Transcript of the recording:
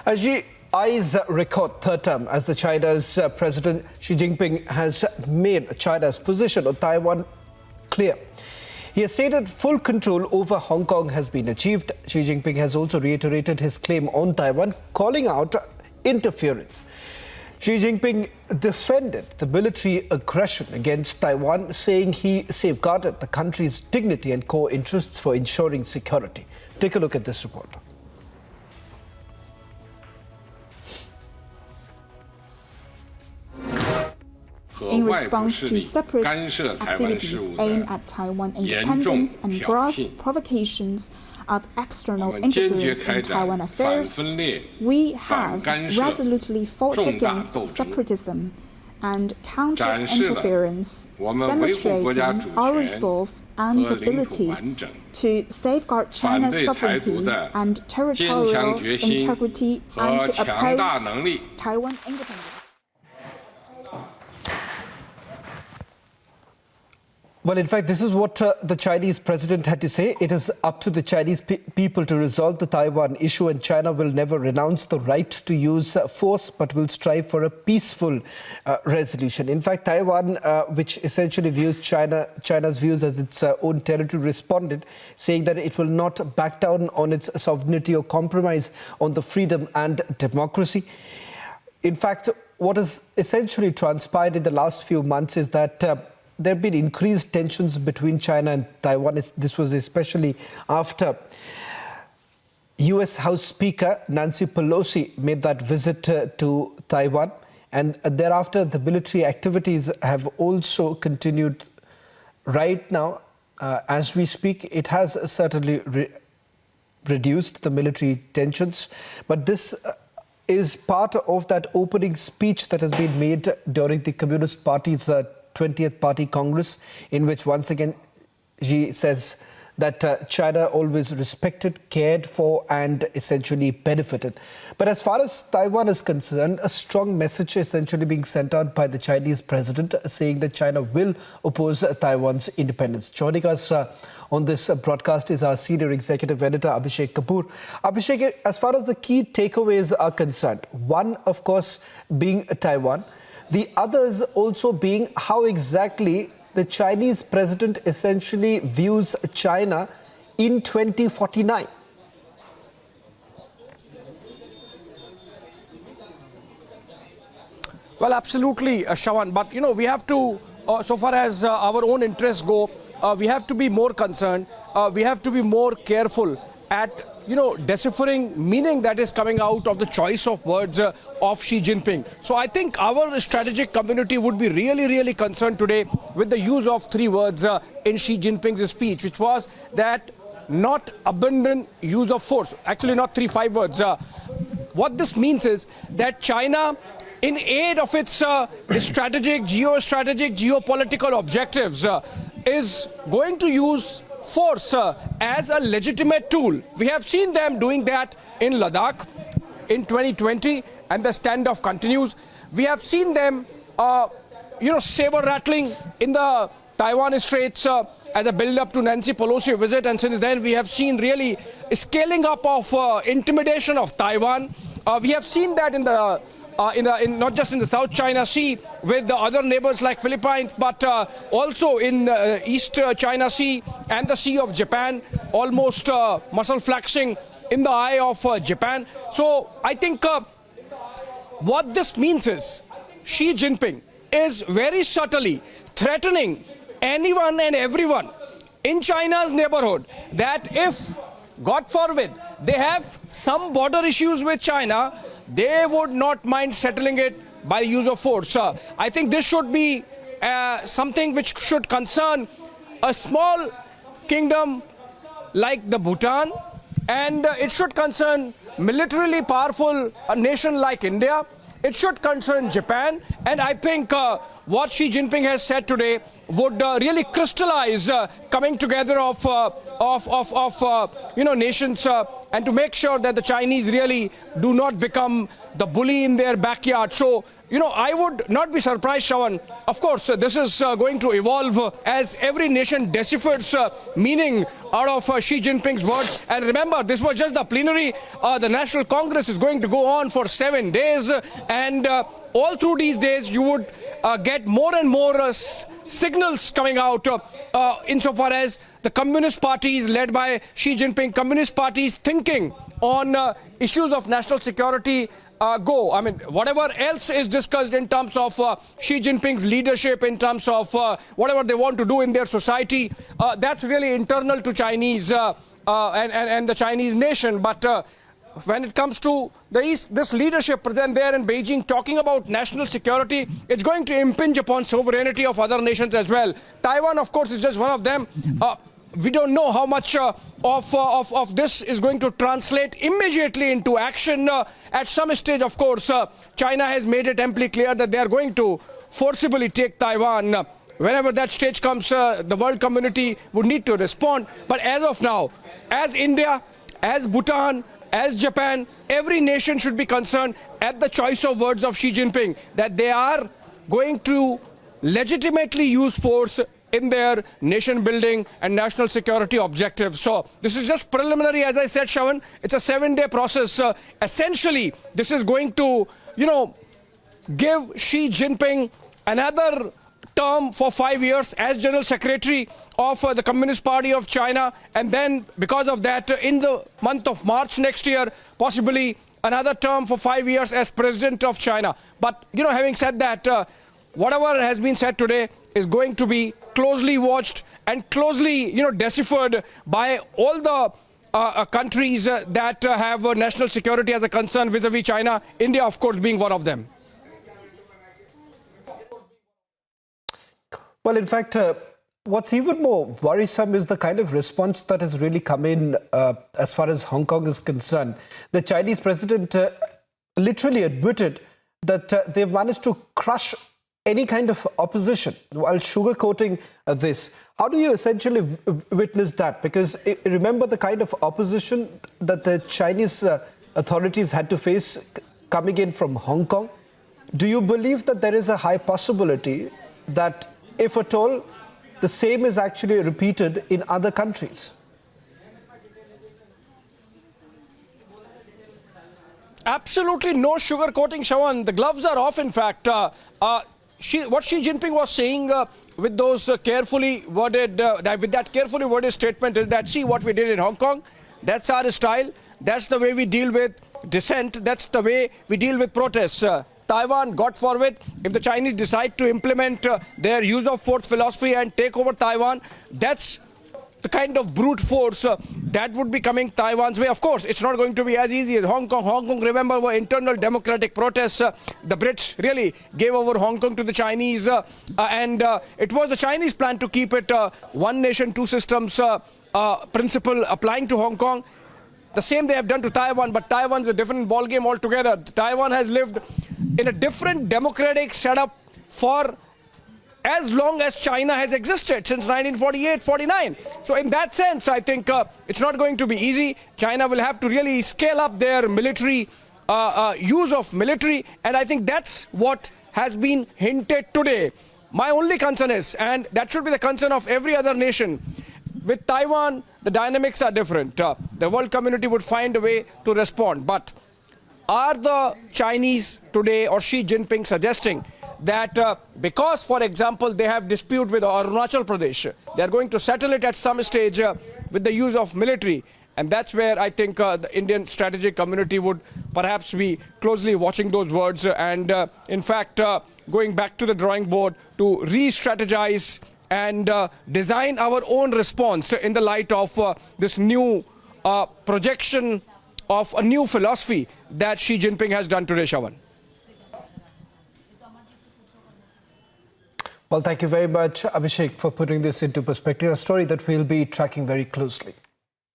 As she eyes record third term as the China's President Xi Jinping has made China's position on Taiwan clear. He has stated full control over Hong Kong has been achieved. Xi Jinping has also reiterated his claim on Taiwan, calling out interference. Xi Jinping defended the military aggression against Taiwan, saying he safeguarded the country's dignity and core interests for ensuring security. Take a look at this report. In response to separatist activities aimed at Taiwan independence and gross provocations of external interference in Taiwan affairs, we have resolutely fought against separatism and counter-interference, demonstrating our resolve and ability to safeguard China's sovereignty and territorial integrity and to oppose Taiwan independence. Well, in fact, this is what the Chinese president had to say. It is up to the Chinese people to resolve the Taiwan issue, and China will never renounce the right to use force, but will strive for a peaceful resolution. In fact, Taiwan, which essentially views China's views as its own territory, responded, saying that it will not back down on its sovereignty or compromise on the freedom and democracy. In fact, what has essentially transpired in the last few months is that there have been increased tensions between China and Taiwan. This was especially after US House Speaker Nancy Pelosi made that visit to Taiwan. And thereafter, the military activities have also continued right now. As we speak, it has certainly reduced the military tensions. But this is part of that opening speech that has been made during the Communist Party's 20th Party Congress, in which once again Xi says that China always respected, cared for and essentially benefited. But as far as Taiwan is concerned, a strong message essentially being sent out by the Chinese president, saying that China will oppose Taiwan's independence. Joining us on this broadcast is our senior executive editor, Abhishek Kapoor. Abhishek, as far as the key takeaways are concerned, one, of course, being Taiwan, the others also being how exactly the Chinese president essentially views China in 2049. Well, absolutely, Shawan. But, you know, we have to, so far as our own interests go, we have to be more concerned. We have to be more careful at deciphering meaning that is coming out of the choice of words of Xi Jinping. So I think our strategic community would be really concerned today with the use of three words in Xi Jinping's speech, which was that not abundant use of force. Actually, not 5 words. What this means is that China, in aid of its strategic, geopolitical objectives, is going to use force as a legitimate tool. We have seen them doing that in Ladakh in 2020, and the standoff continues. We have seen them, saber rattling in the Taiwan Straits as a build-up to Nancy Pelosi visit, and since then we have seen really scaling up of intimidation of Taiwan. We have seen that in the not just in the South China Sea with the other neighbors like Philippines, but also in East China Sea and the Sea of Japan, almost muscle flexing in the eye of Japan. So I think what this means is Xi Jinping is very subtly threatening anyone and everyone in China's neighborhood that if, God forbid, they have some border issues with China, they would not mind settling it by use of force. I think this should be something which should concern a small kingdom like the Bhutan, and it should concern militarily powerful a nation like India. It should concern Japan, and I think what Xi Jinping has said today would really crystallize coming together of nations, and to make sure that the Chinese really do not become the bully in their backyard. So I would not be surprised, Shravan. Of course, this is going to evolve as every nation deciphers meaning out of Xi Jinping's words. And remember, this was just the plenary. The National Congress is going to go on for 7 days. And all through these days, you would get more and more signals coming out insofar as the communist parties led by Xi Jinping, communist parties thinking on issues of national security go. I mean, whatever else is discussed in terms of Xi Jinping's leadership, in terms of whatever they want to do in their society, that's really internal to Chinese and the Chinese nation. But when it comes to the East, this leadership present there in Beijing talking about national security, it's going to impinge upon sovereignty of other nations as well. Taiwan, of course, is just one of them. We don't know how much of this is going to translate immediately into action. At some stage, of course, China has made it amply clear that they are going to forcibly take Taiwan. Whenever that stage comes, the world community would need to respond. But as of now, as India, as Bhutan, as Japan, every nation should be concerned at the choice of words of Xi Jinping that they are going to legitimately use force in their nation building and national security objectives. So this is just preliminary, as I said, Shravan. It's a 7-day process. Essentially, this is going to, give Xi Jinping another term for 5 years as General Secretary of the Communist Party of China. And then because of that, in the month of March next year, possibly another term for 5 years as President of China. But, having said that, whatever has been said today is going to be closely watched and closely, deciphered by all the countries that have national security as a concern vis-a-vis China, India, of course, being one of them. Well, in fact, what's even more worrisome is the kind of response that has really come in as far as Hong Kong is concerned. The Chinese president literally admitted that they've managed to crush any kind of opposition while sugarcoating this. How do you essentially witness that? Because remember the kind of opposition that the Chinese authorities had to face coming in from Hong Kong. Do you believe that there is a high possibility that, if at all, the same is actually repeated in other countries? Absolutely no sugarcoating, Shravan. The gloves are off, in fact. What Xi Jinping was saying with those carefully worded, with that carefully worded statement is that, see what we did in Hong Kong, that's our style, that's the way we deal with dissent, that's the way we deal with protests. Taiwan, God forbid, if the Chinese decide to implement their use of force philosophy and take over Taiwan, that's the kind of brute force that would be coming Taiwan's way. Of course, it's not going to be as easy as Hong Kong. Hong Kong, remember, were internal democratic protests. The Brits really gave over Hong Kong to the Chinese. And it was the Chinese plan to keep it one nation, two systems principle applying to Hong Kong. The same they have done to Taiwan, but Taiwan's a different ballgame altogether. Taiwan has lived in a different democratic setup for as long as China has existed, since 1948-49. So in that sense, I think it's not going to be easy. China will have to really scale up their military use of military, and I think that's what has been hinted today. My only concern is, and that should be the concern of every other nation, with Taiwan, the dynamics are different. The world community would find a way to respond. But are the Chinese today, or Xi Jinping, suggesting that because, for example, they have dispute with Arunachal Pradesh, they are going to settle it at some stage with the use of military? And that's where I think the Indian strategic community would perhaps be closely watching those words and, in fact, going back to the drawing board to re-strategize and design our own response in the light of this new projection of a new philosophy that Xi Jinping has done today, Shravan. Well, thank you very much, Abhishek, for putting this into perspective, a story that we'll be tracking very closely.